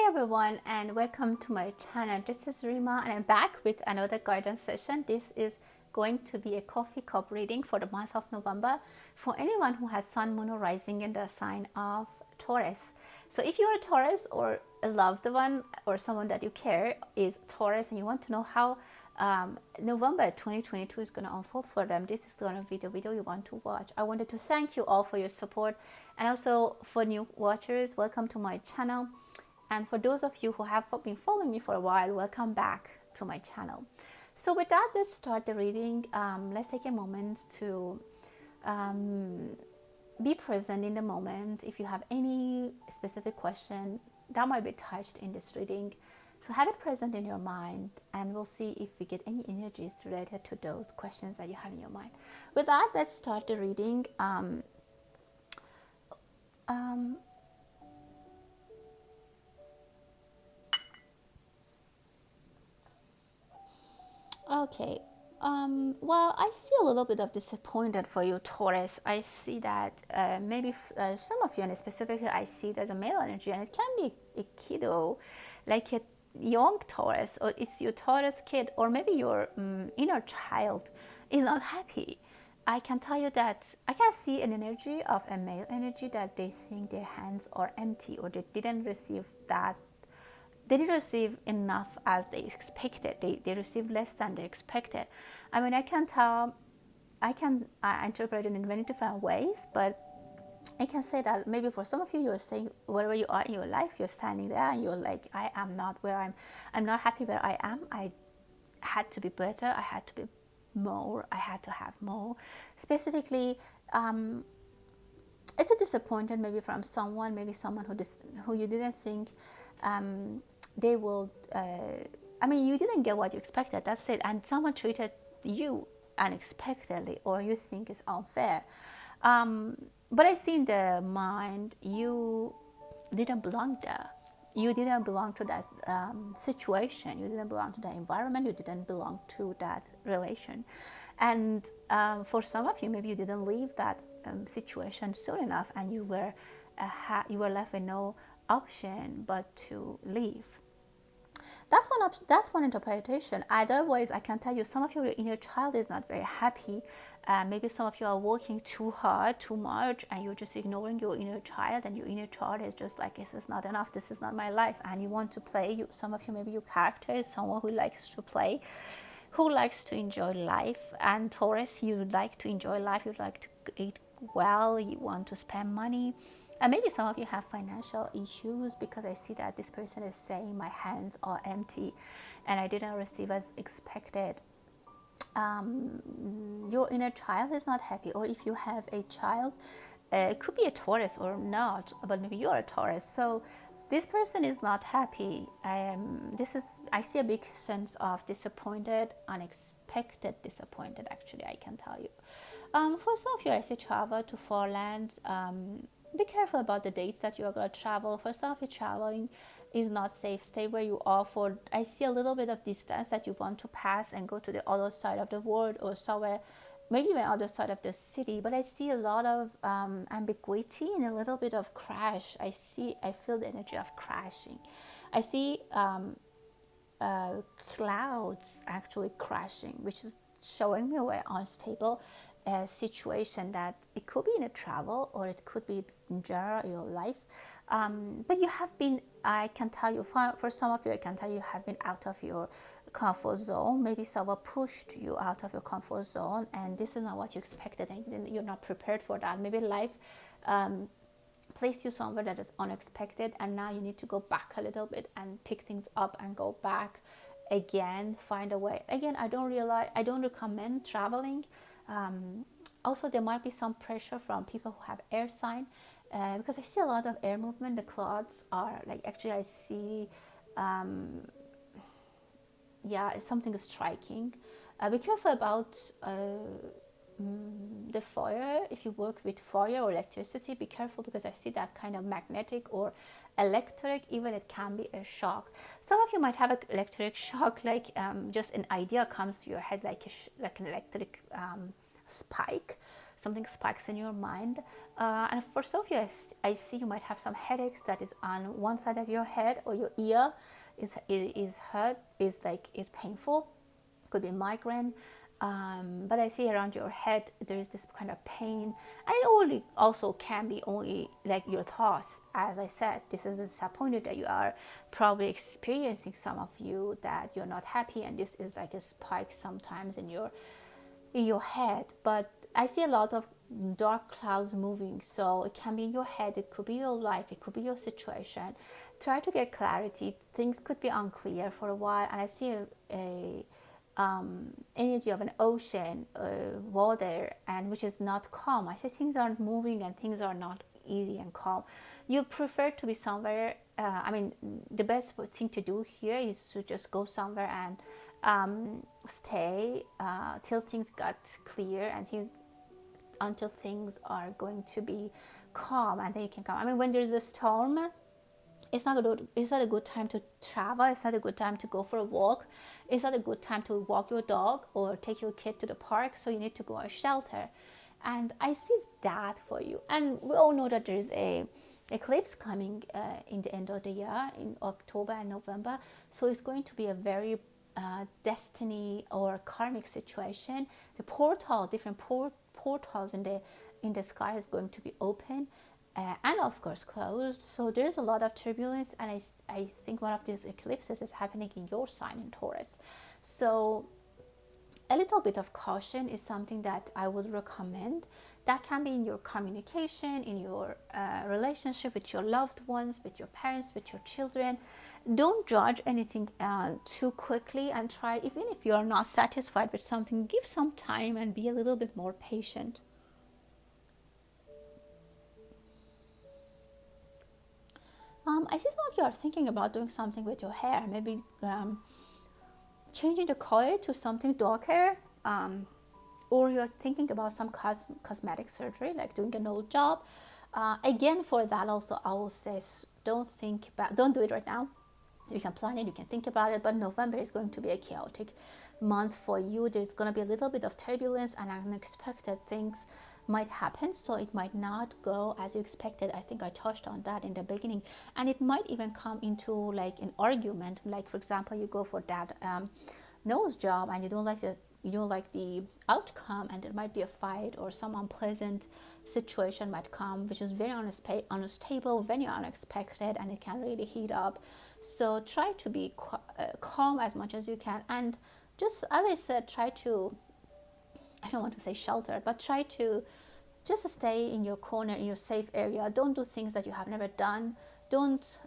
everyone, and welcome to my channel. This is Rima and I'm back with another guidance session. This is going to be a coffee cup reading for the month of November for anyone who has sun, moon or rising in the sign of Taurus. So if you're a Taurus or a loved one or someone that you care is Taurus and you want to know how November 2022 is going to unfold for them, this is going to be the video you want to watch. I wanted to thank you all for your support, and also for new watchers, welcome to my channel. And for those of you who have been following me for a while, welcome back to my channel. So with that, let's start the reading. Let's take a moment to be present in the moment. If you have any specific question that might be touched in this reading, so have it present in your mind, and we'll see if we get any energies related to those questions that you have in your mind. With that, let's start the reading. Okay. Well, I see a little bit of disappointed for you, Taurus. I see that maybe some of you, and specifically I see there's a male energy, and it can be a kiddo, like a young Taurus, or it's your Taurus kid, or maybe your inner child is not happy. I can tell you that I can see an energy of a male energy that they think their hands are empty, or they didn't receive that. They didn't receive enough as they expected. They received less than they expected. I mean, I can tell, I interpret it in many different ways, but I can say that maybe for some of you, you're saying wherever you are in your life, you're standing there and you're like, I am not where I'm not happy where I am. I had to be better. I had to be more. I had to have more. Specifically, it's a disappointment maybe from someone, maybe someone who you didn't think they will, I mean, you didn't get what you expected, that's it, and someone treated you unexpectedly, or you think it's unfair. But I see in the mind, you didn't belong there. You didn't belong to that situation. You didn't belong to that environment. You didn't belong to that relation. And for some of you, maybe you didn't leave that situation soon enough, and you were left with no option but to leave. That's one interpretation. Otherwise, I can tell you some of your inner child is not very happy. Maybe some of you are working too hard, too much, and you're just ignoring your inner child, and your inner child is just like, this is not enough, this is not my life, and you want to play. Some of you, maybe your character is someone who likes to play, who likes to enjoy life. And Taurus, you like to enjoy life, you like to eat well, you want to spend money. And maybe some of you have financial issues, because I see that this person is saying my hands are empty and I didn't receive as expected. Your inner child is not happy, or if you have a child, it could be a Taurus or not, but maybe you're a Taurus. So this person is not happy. I see a big sense of disappointed, unexpected disappointed, actually, I can tell you. For some of you, I see travel to foreign lands. Be careful about the dates that you are going to travel. For some of you, traveling is not safe. Stay where you are. I see a little bit of distance that you want to pass and go to the other side of the world, or somewhere, maybe even other side of the city. But I see a lot of ambiguity and a little bit of crash. I feel the energy of crashing. I see clouds actually crashing, which is showing me a very unstable situation, that it could be in a travel, or it could be in general your life. But you have been, I can tell you, for some of you, I can tell you have been out of your comfort zone. Maybe someone pushed you out of your comfort zone, and this is not what you expected, and you're not prepared for that. Maybe life placed you somewhere that is unexpected, and now you need to go back a little bit and pick things up and go back again, find a way. Again, I don't recommend traveling. Also, there might be some pressure from people who have air sign, because I see a lot of air movement. The clouds are like, actually I see something is striking. Be careful about the fire. If you work with fire or electricity, be careful, because I see that kind of magnetic or electric, even it can be a shock. Some of you might have an electric shock, like just an idea comes to your head, like an electric spike. Something spikes in your mind, and for some of you, I see you might have some headaches that is on one side of your head, or your ear is hurt, is painful. Could be migraine. But I see around your head there is this kind of pain, and it only also can be only like your thoughts. As I said, this is disappointed that you are probably experiencing, some of you, that you're not happy, and this is like a spike sometimes in your head. But I see a lot of dark clouds moving, so it can be in your head, it could be your life, it could be your situation. Try to get clarity. Things could be unclear for a while, and I see a energy of an ocean, water, and which is not calm. I say things aren't moving and things are not easy and calm. You prefer to be somewhere. The best thing to do here is to just go somewhere and stay till things got clear, and until things are going to be calm, and then you can come. When there's a storm, it's not a good time to travel. It's not a good time to go for a walk. It's not a good time to walk your dog or take your kid to the park. So you need to go to a shelter. And I see that for you. And we all know that there's a eclipse coming in the end of the year, in October and November. So it's going to be a very destiny or karmic situation. The different portals in the sky is going to be open. And of course closed. So there's a lot of turbulence, and I think one of these eclipses is happening in your sign, in Taurus. So a little bit of caution is something that I would recommend. That can be in your communication, in your relationship with your loved ones, with your parents, with your children. Don't judge anything too quickly, and try, even if you're not satisfied with something, give some time and be a little bit more patient. I see some of you are thinking about doing something with your hair, maybe changing the color to something darker, or you're thinking about some cosmetic surgery, like doing a nose job. Again, for that also, I will say, don't do it right now. You can plan it, you can think about it, but November is going to be a chaotic month for you. There's going to be a little bit of turbulence, and unexpected things might happen, so it might not go as you expected. I think I touched on that in the beginning, and it might even come into like an argument. Like, for example, you go for that nose job, and you don't like the outcome, and there might be a fight, or some unpleasant situation might come, which is very unstable, very unexpected, and it can really heat up. So try to be calm as much as you can, and just, as I said, try to, I don't want to say shelter, but try to just stay in your corner, in your safe area. Don't do things that you have never done. Don't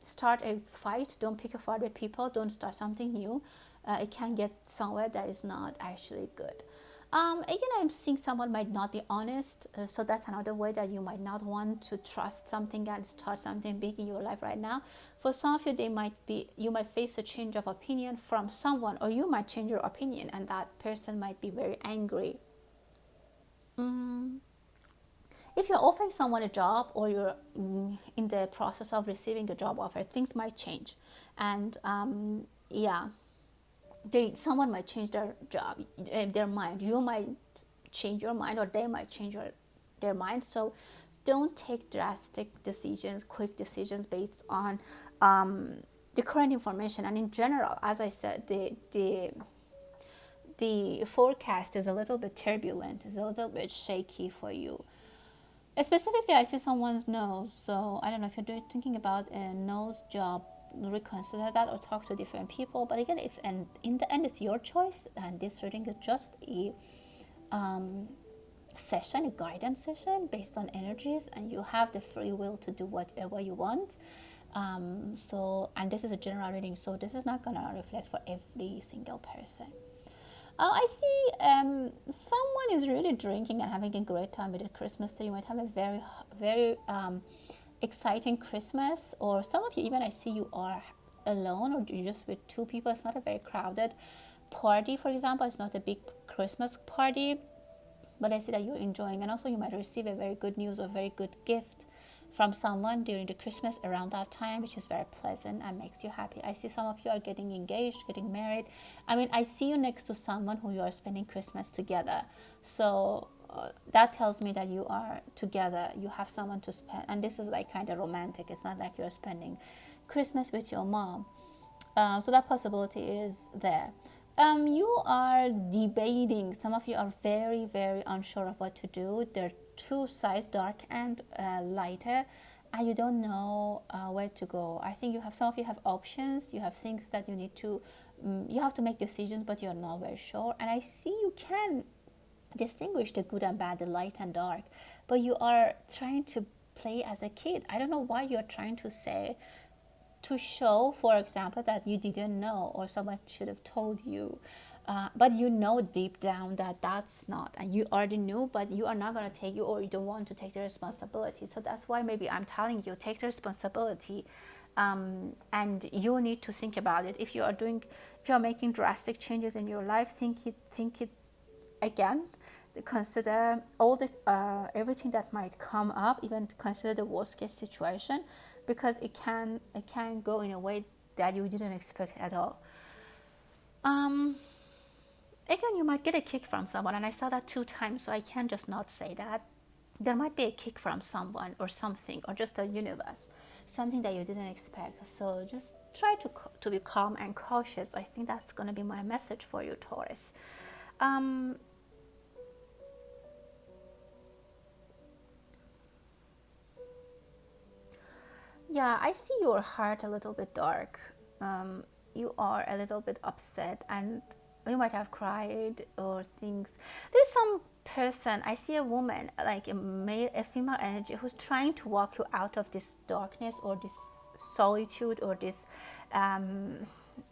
start a fight. Don't pick a fight with people. Don't start something new. It can get somewhere that is not actually good. Again, I'm seeing someone might not be honest, so that's another way that you might not want to trust something and start something big in your life right now. For some of you, you might face a change of opinion from someone, or you might change your opinion, and that person might be very angry. If you're offering someone a job, or you're in the process of receiving a job offer, things might change, and someone might change their mind. You might change your mind, or they might change their mind. So don't take drastic decisions, quick decisions based on the current information. And in general, as I said, the forecast is a little bit turbulent, is a little bit shaky for you. Specifically, I see someone's nose, so I don't know if you're thinking about a nose job. Reconsider that, or talk to different people. But again, in the end, it's your choice, and this reading is just a session, a guidance session based on energies, and you have the free will to do whatever you want. And this is a general reading, so this is not gonna reflect for every single person. I see someone is really drinking and having a great time with the Christmas tree. You might have a very, very exciting Christmas, or some of you, even I see you are alone, or you're just with two people. It's not a very crowded party, for example. It's not a big Christmas party, but I see that you're enjoying. And also you might receive a very good news or very good gift from someone during the Christmas around that time, which is very pleasant and makes you happy. I see some of you are getting engaged, getting married. I see you next to someone who you are spending Christmas together. So that tells me that you are together, you have someone to spend, and this is like kind of romantic. It's not like you're spending Christmas with your mom. So that possibility is there. You are debating. Some of you are very, very unsure of what to do. There are two sides, dark and lighter, and you don't know where to go. I think you have, some of you have options. You have things that you need to, you have to make decisions, but you're not very sure. And I see you can distinguish the good and bad, the light and dark, but you are trying to play as a kid. I don't know why you're trying to say, to show, for example, that you didn't know or someone should have told you. But you know deep down that that's not, and you already knew, but you are not going to take, you, or you don't want to take the responsibility. So that's why maybe I'm telling you, take the responsibility, and you need to think about it. If you are doing, if you are making drastic changes in your life, think it again. Consider all the everything that might come up, even consider the worst case situation, because it can go in a way that you didn't expect at all. um Again, you might get a kick from someone, and I saw that 2 times, so I can't just not say that. There might be a kick from someone or something, or just the universe, something that you didn't expect. So just try to be calm and cautious. I think that's going to be my message for you, Taurus. um Yeah, I see your heart a little bit dark. You are a little bit upset, and you might have cried or things. There's some person, I see a woman, like a male, a female energy, who's trying to walk you out of this darkness or this solitude or this, um,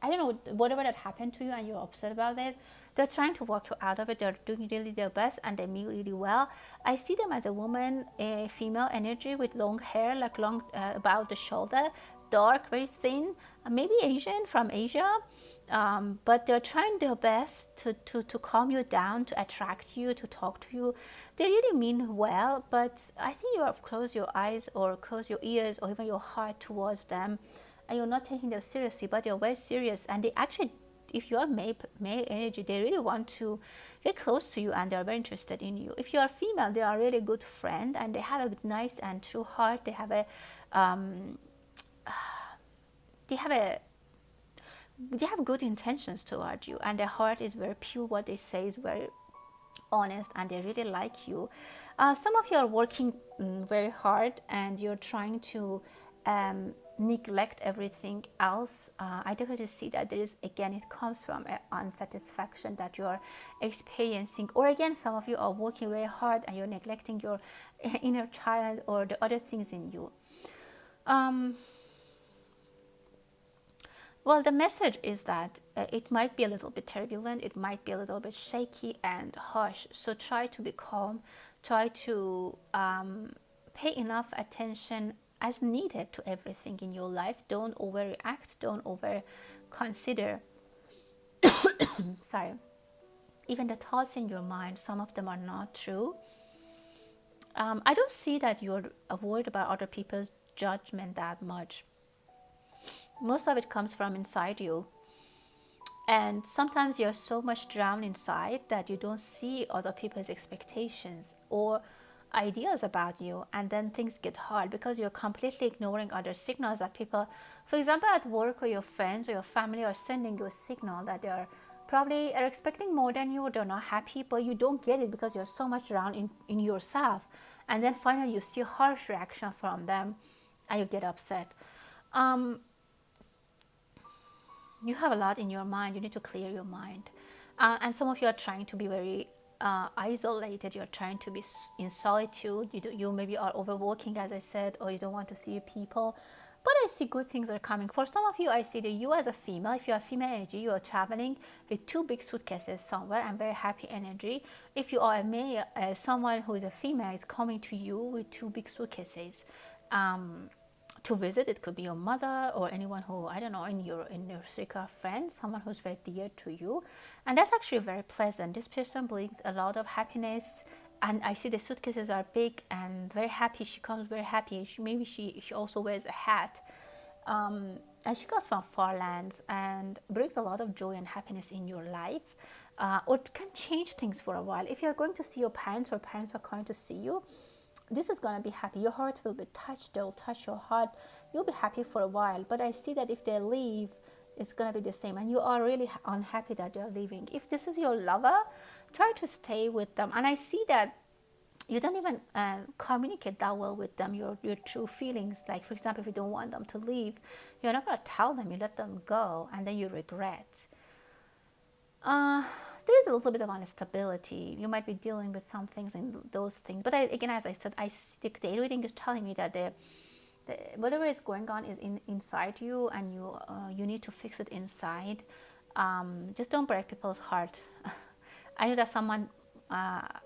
I don't know, whatever that happened to you and you're upset about it. They're trying to walk you out of it. They're doing really their best, and they mean really well. I see them as a woman, a female energy with long hair, like long, about the shoulder, dark, very thin, maybe Asian, from Asia. But they're trying their best to calm you down, to attract you, to talk to you. They really mean well, but I think you have closed your eyes or closed your ears or even your heart towards them, and you're not taking them seriously, but they're very serious. And they actually, if you are male energy, they really want to get close to you, and they're very interested in you. If you are female, they are a really good friend, and they have a nice and true heart. They have a um, they have a they have good intentions toward you, and their heart is very pure. What they say is very honest, and they really like you. Some of you are working very hard, and you're trying to neglect everything else. I definitely see that there is, again, it comes from an unsatisfaction that you're experiencing. Or again, some of you are working very hard and you're neglecting your inner child or the other things in you. Um, well, the message is that it might be a little bit turbulent, it might be a little bit shaky and harsh. So try to be calm, try to pay enough attention as needed to everything in your life. Don't overreact, don't over consider. Sorry. Even the thoughts in your mind, some of them are not true. I don't see that you're worried about other people's judgment that much. Most of it comes from inside you. And sometimes you're so much drowned inside that you don't see other people's expectations or ideas about you, and then things get hard because you're completely ignoring other signals that people, for example, at work or your friends or your family, are sending you a signal that they're probably are expecting more than you, or they're not happy, but you don't get it because you're so much drowned in yourself. And then finally you see a harsh reaction from them and you get upset. um, you have a lot in your mind. You need to clear your mind. And some of you are trying to be very isolated. You're trying to be in solitude. You maybe are overworking, as I said, or you don't want to see people. But I see good things are coming. For some of you, I see that you as a female, if you are female energy, you are traveling with 2 big suitcases somewhere and very happy energy. If you are a male, someone who is a female is coming to you with 2 big suitcases. To visit. It could be your mother or anyone who, I don't know, in your circle of friends, someone who's very dear to you, and that's actually very pleasant. This person brings a lot of happiness, and I see the suitcases are big and very happy. She comes very happy. Maybe she also wears a hat, and she comes from far lands and brings a lot of joy and happiness in your life. or it can change things for a while. If you're going to see your parents or parents are going to see you, this is going to be happy. Your heart will be touched. They'll touch your heart. You'll be happy for a while. But I see that if they leave, it's going to be the same. And you are really unhappy that they're leaving. If this is your lover, try to stay with them. And I see that you don't even communicate that well with them, your true feelings. Like, for example, if you don't want them to leave, you're not going to tell them. You let them go, and then you regret. There is a little bit of instability. You might be dealing with some things and those things. But again, as I said, the reading is telling me that whatever is going on is inside you, and you need to fix it inside. Just don't break people's heart. I know that someone,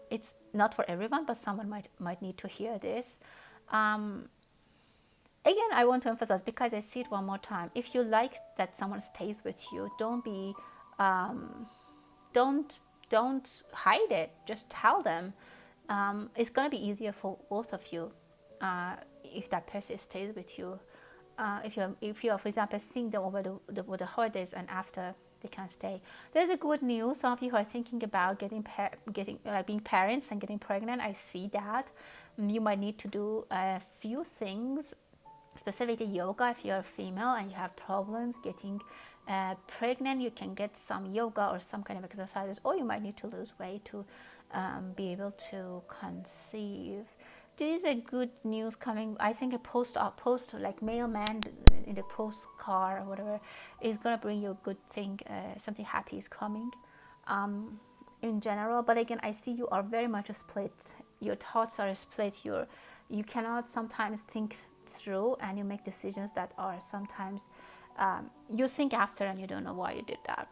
it's not for everyone, but someone might need to hear this. Again, I want to emphasize, because I see it one more time. If you like that someone stays with you, don't hide it. Just tell them. It's gonna be easier for both of you if that person stays with you. If you're, for example, seeing them over the holidays and after they can stay. There's a good news. Some of you who are thinking about being parents and getting pregnant. I see that you might need to do a few things, specifically yoga. If you're a female and you have problems getting pregnant, you can get some yoga or some kind of exercises, or you might need to lose weight to be able to conceive. There is a good news coming. I think a post like mailman in the post car or whatever is gonna bring you a good thing. Something happy is coming in general. But again, I see you are very much split. Your thoughts are split. You cannot sometimes think through, and you make decisions that are sometimes you think after and you don't know why you did that.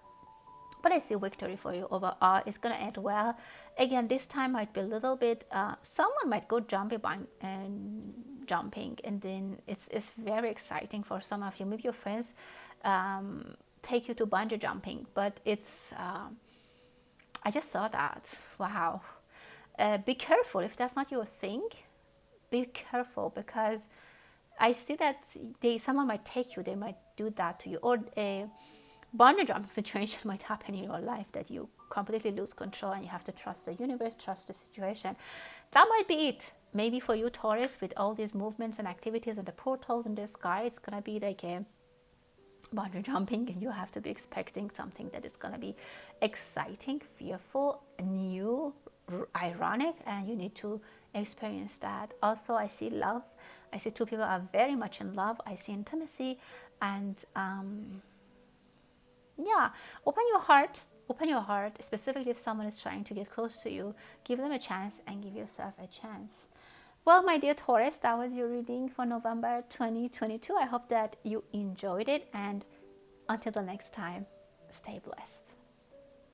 But I see victory for you overall. It's going to end well. Again, this time might be a little bit, someone might go jumping, and then it's very exciting for some of you. Maybe your friends take you to bungee jumping, but it's, I just saw that. Wow. Be careful if that's not your thing. Be careful, because I see that someone might take you, they might do that to you, or a bungee jumping situation might happen in your life that you completely lose control and you have to trust the universe, trust the situation. That might be it. Maybe for you, Taurus, with all these movements and activities and the portals in the sky, it's gonna be like a bungee jumping, and you have to be expecting something that is gonna be exciting, fearful, new, ironic, and you need to experience that. Also, I see love. I see two people are very much in love. I see intimacy, and yeah, open your heart, specifically if someone is trying to get close to you. Give them a chance and give yourself a chance. Well, my dear Taurus, that was your reading for November 2022. I hope that you enjoyed it, and until the next time, stay blessed.